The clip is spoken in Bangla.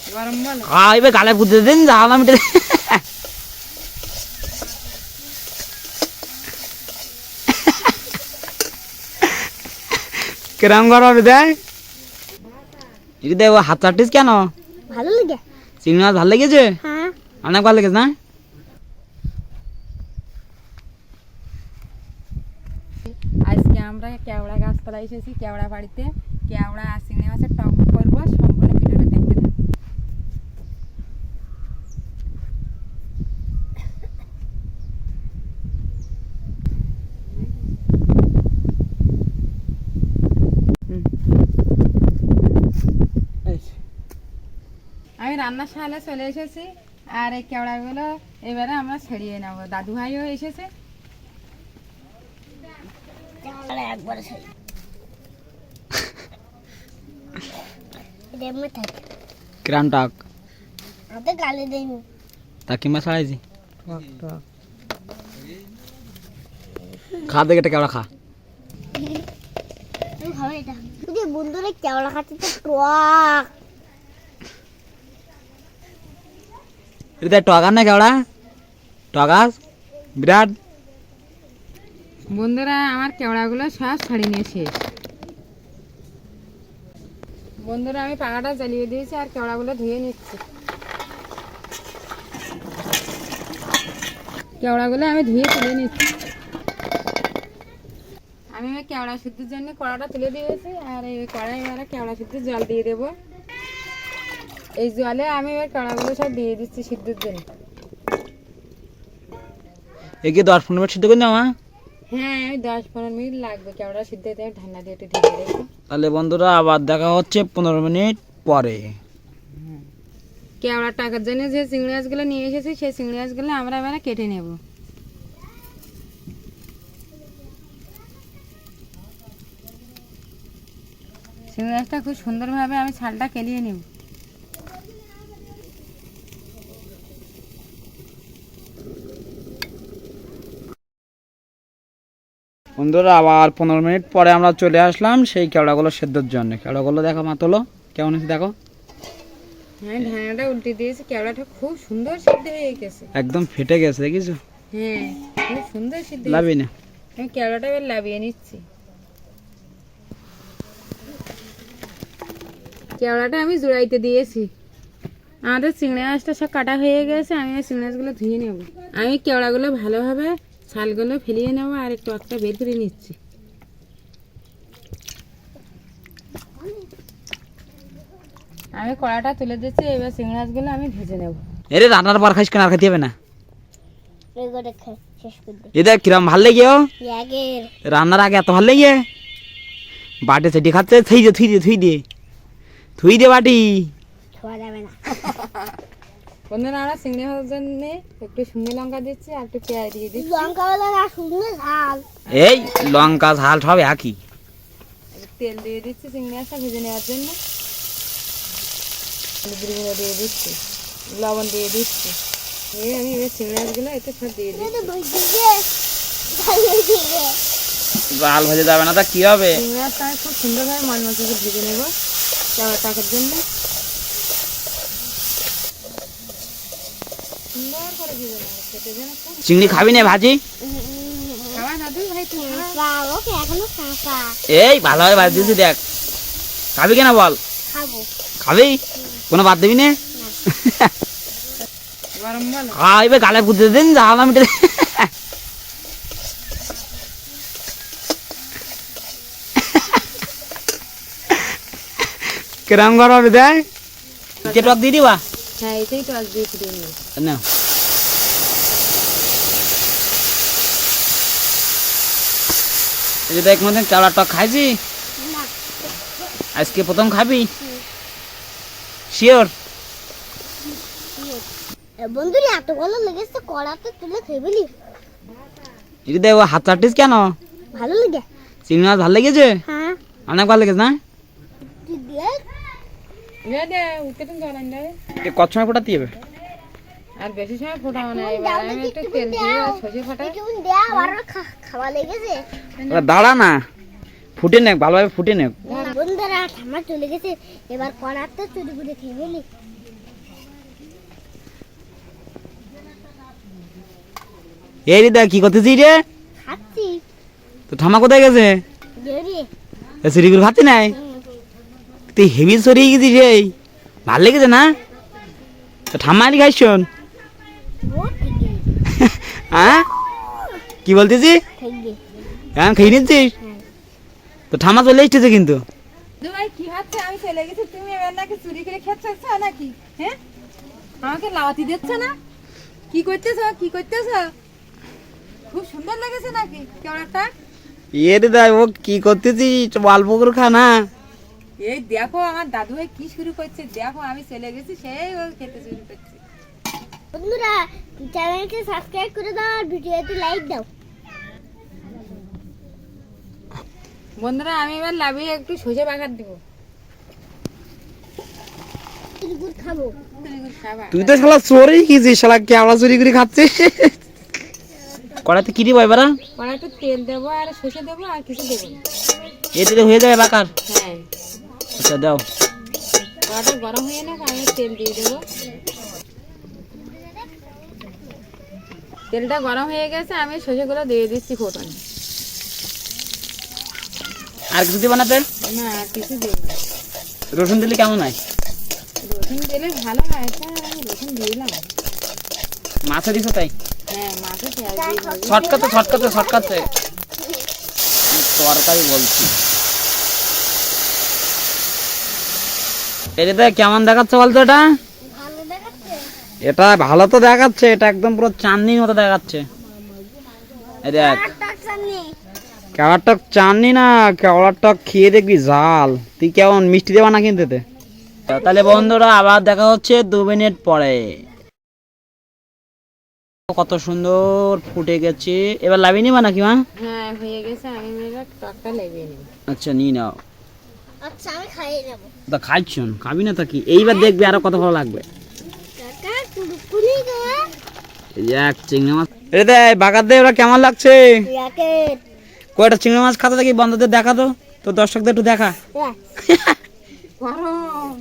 এবার গালে বুঝতে দিন ঝাল আমি কিরম গরম দেয় হাত চাটিস কেন? ভালো লাগে। চিংড়ি মাছ ভালো লেগেছে? হ্যাঁ অনেক ভালো লেগেছে না? আজকে আমরা কেওড়া গাছতলা এসেছি, কেওড়া বাড়িতে। কেওড়া আর চিংড়ি মাছের টক করবো, সম্পূর্ণ ভিডিওটা দেখতে থাকুন। আমি রান্নাশালে চলে এসেছি, আর এই কেওড়াগুলো এবারে আমরা ছাড়িয়ে নেবো। দাদু ভাইও এসেছে। একবার কিরাম টাক হাতে গালে দেয়নি তা কিংবা ছাড়াইছি খা দেখে কেওড়া খা। বন্ধুরা কেওড়া খাচ্ছে তো টক। এটা টগার না কেওড়া? টগাস বিরাট। বন্ধুরা আমার কেওড়াগুলো সব ছাড়িয়ে নিয়ে শেষ। বন্ধুরা আমি পাখাটা জ্বালিয়ে দিয়েছি আর কেওড়াগুলো ধুয়ে নিচ্ছি। কেওড়াগুলো আমি ধুয়ে তুলে নিচ্ছি। আমি কেওড়া সিদ্ধের জন্য কড়াটা তুলে দিয়েছি, আর এই কড়াই এবারে কেওড়া সিদ্ধের জল দিয়ে দেবো। এই জলে আমি এবার কেওড়াগুলো সব দিয়ে দিচ্ছি সিদ্ধের জন্য। একে 10-15 মিনিট সিদ্ধ করে নেওয়া? হ্যাঁ 10-15 মিনিট লাগবে কেওড়া সিদ্ধ হতে। ঠান্ডা দিয়ে একটু ঢেকে রেখে। তাহলে বন্ধুরা আবার দেখা হচ্ছে 15 মিনিট পরে। কেওড়া টাকার জন্য যে চিংড়ি মাছগুলো নিয়ে এসেছি, সেই চিংড়ি মাছগুলো আমরা এবারে কেটে নেব। চিংড়ি মাছটা খুব সুন্দরভাবে আমি ছালটা কেলিয়ে নেব। বন্ধুরা আবার 15 মিনিট পরে আমরা চলে আসলাম সেই কেওড়াগুলো সেদ্ধর জন্য। কেওড়াগুলো দেখো মাতলো কেমন হয়েছে দেখো। হ্যাঁ ঢাকনাটা উল্টে দিয়েছি, কেওড়াটা খুব সুন্দর সিদ্ধ হয়ে গেছে। একদম ফেটে গেছে দেখিছো? হ্যাঁ খুব সুন্দর সিদ্ধ। লাবি না, আমি কেওড়াটা এবার লাবিয়ে নিচ্ছি। কেওড়াটা আমি জোড়াইতে দিয়েছি। আমাদের চিংড়ি মাছটা সব কাটা হয়ে গেছে। আমি এই চিংড়ি মাছগুলো ধুয়ে নেব। আমি কেওড়াগুলো ভালোভাবে ছালগুলো ফেলিয়ে নেবো আর একটু একটা বের করে নিচ্ছি। আমি কড়াটা তুলে দিচ্ছি। এবার চিংড়ি মাছগুলো আমি ভেজে নেব। এরে রান্নার পর খাইস কেন? আর খাইতে হবে না। এটা কিরম ভাল লেগে? রান্নার আগে এত ভাল লেগে বাটে সেটি খাচ্ছে। থুই দে বাটি। বন্ধুরা আমরা চিংড়ি মাছের জন্য একটু শুকনো লঙ্কা দিচ্ছি আর একটু পেঁয়াজ দিয়ে দিচ্ছি। এই লঙ্কা ঝাল সব একই। তেল দিয়ে দিচ্ছি চিংড়ি মাছটা ভেজে নেওয়ার জন্য। হলুদের গুঁড়ো দিয়ে দিচ্ছি, লবণ দিয়ে দিচ্ছি। আমি এবার চিংড়ি মাছগুলো এতে সব দিয়ে দিচ্ছি। জাল ভেজে যাবে না তা কি হবে? চিংড়ি মাছটা আমি খুব সুন্দরভাবে মচমচে ভেজে নেবো কেওড়া টাকার জন্য। সুন্দর করে ভেজে নেবো খেতে যেন। চিংড়ি খাবি না ভাজি? খাওয়া দাদু ভাই তুমি? এই ভালোভাবে ভাজি দিয়েছি দেখ। খাবি কেনা বল? খাবি? কোনো বাদ দিবি না? গরম বলো। এবার গালে বুঝতে দিন ঝাল আমি কিরম গরম দেয়। টক দিয়ে দিবা? হ্যাঁ এটাই টক দিয়ে ফুটিয়ে নেব। না এই দেখ মধ্যে কেওড়া টক খাইছি আজকে প্রথম খাবি? শিওর? বন্ধুরা এত ভালো লেগেছে কড়াতে তুলে খেয়ে এটা দেখ হাত চাটিস কেন? ভালো লাগে। চিংড়ি মাছ ভালো লেগেছে? হ্যাঁ অনেক ভালো লেগেছে না? কত সময় ফোটাতে হবে? আর বেশি সময় ফোটাবো না। এবার আমি একটু তেল দিয়ে সর্ষে ফাটাই। খাওয়া লেগেছে। দাঁড়া না, ফুটে নে ভালোভাবে ফুটে নে। বন্ধুরা ঠাম্মা চলে গেছে, এবার কড়াতে চুরি করে খেয়ে ফেলি। এই রে কি করতেছিস রে? খাচ্ছি তো ঠামা কোথায় গেছে? জড়িয়ে চুরিগুলো খাচ্ছি নাই? তুই হেভি সরিয়ে গেছিস রে, ভাল লেগেছে না? তো ঠাম্মারি খাইস শোন। হ্যাঁ কি বলতেছি? হ্যাঁ খেয়ে নিচ্ছিস? তো ঠাম্মা চলে এসেছে কিন্তু। ভাই কি হচ্ছে? আমি চলে গেছি, তুমি এবার নাকি চুরি করে খেচ্ছ নাকি? হ্যাঁ, আমাকে লাওয়াতি দিচ্ছ না? কি করতেছ কি করতেছ? খুব সুন্দর লাগেছে নাকি কেওড়াটা? এ রে দাই ও কি করতেছিস? অল্প করে খা না। এই দেখো আমার দাদু ভাই কি শুরু করছে, দেখো আমি চলে গেছি সেই ও খেতে শুরু করছে। বন্ধুরা চ্যানেলকে সাবস্ক্রাইব করে দাও আর ভিডিওতে লাইক দাও। বন্ধুরা আমি এবার লাভিয়ে একটু সজে বাগার দিব। গুড় খাবো। তুই তো শালা চোরই গেছিস, শালা কেওড়া চুরি করে খাচ্ছিস। কড়াতে কি দিব এবার? কড়া একটু তেল দেবো আর সর্ষে দেবো আর কিছু দেবো না। এতে হয়ে যাবে বাকার? হ্যাঁ। আচ্ছা দাও। কড়াটা গরম হয়ে না, আমি তেল দিয়ে দেবো। তেলটা গরম হয়ে গেছে, আমি সর্ষেগুলো দিয়ে দিচ্ছি ফোটন। আর কিছু দিব না তেল? না আর কিছু দেবো না। রসুন দিলে কেমন হয়? রসুন দিলে ভালো হয়, আমি রসুন দিলাম। মাছে দিছো তাই? হ্যাঁ মাছে পেঁয়াজ দিয়ে ভাজি। শর্টকাটে তরকারি বলছি। এটা কেমন দেখাচ্ছে বলতো? এটা ভালো দেখাচ্ছে। এটা ভালো তো দেখাচ্ছে, এটা একদম পুরো চাঁদনির মতো দেখাচ্ছে। এই দেখ কেওড়ার টক চাননি না, কেওড়ার টক খেয়ে দেখবি ঝাল। তুই কেমন মিষ্টি দেবা না কিন্তু এতে? তাহলে বন্ধুরা আবার দেখা হচ্ছে 2 মিনিট পরে। কত সুন্দর ফুটে গেছে, এবার লাভিয়ে নিবা নাকি মা? হ্যাঁ হয়ে গেছে, আমি এবার টকটা লেগে নেব। আচ্ছা নিয়ে নাও। আচ্ছা আমি খাইয়ে নেব। তা খাইছুন খাবি না তা কি? এইবার দেখবি আরো কত ভালো লাগবে। কাকা কুড়কুড়ি দে। এই যে এক চিংড়ি মাছ এ দে বাগার দে, ওরা কেমন লাগছে? র্যাকেট কয়টা চিংড়ি মাছ খাতে দেখি বন্ধুদের দেখা তো, তো দর্শকদের একটু দেখা। রাখ। গরম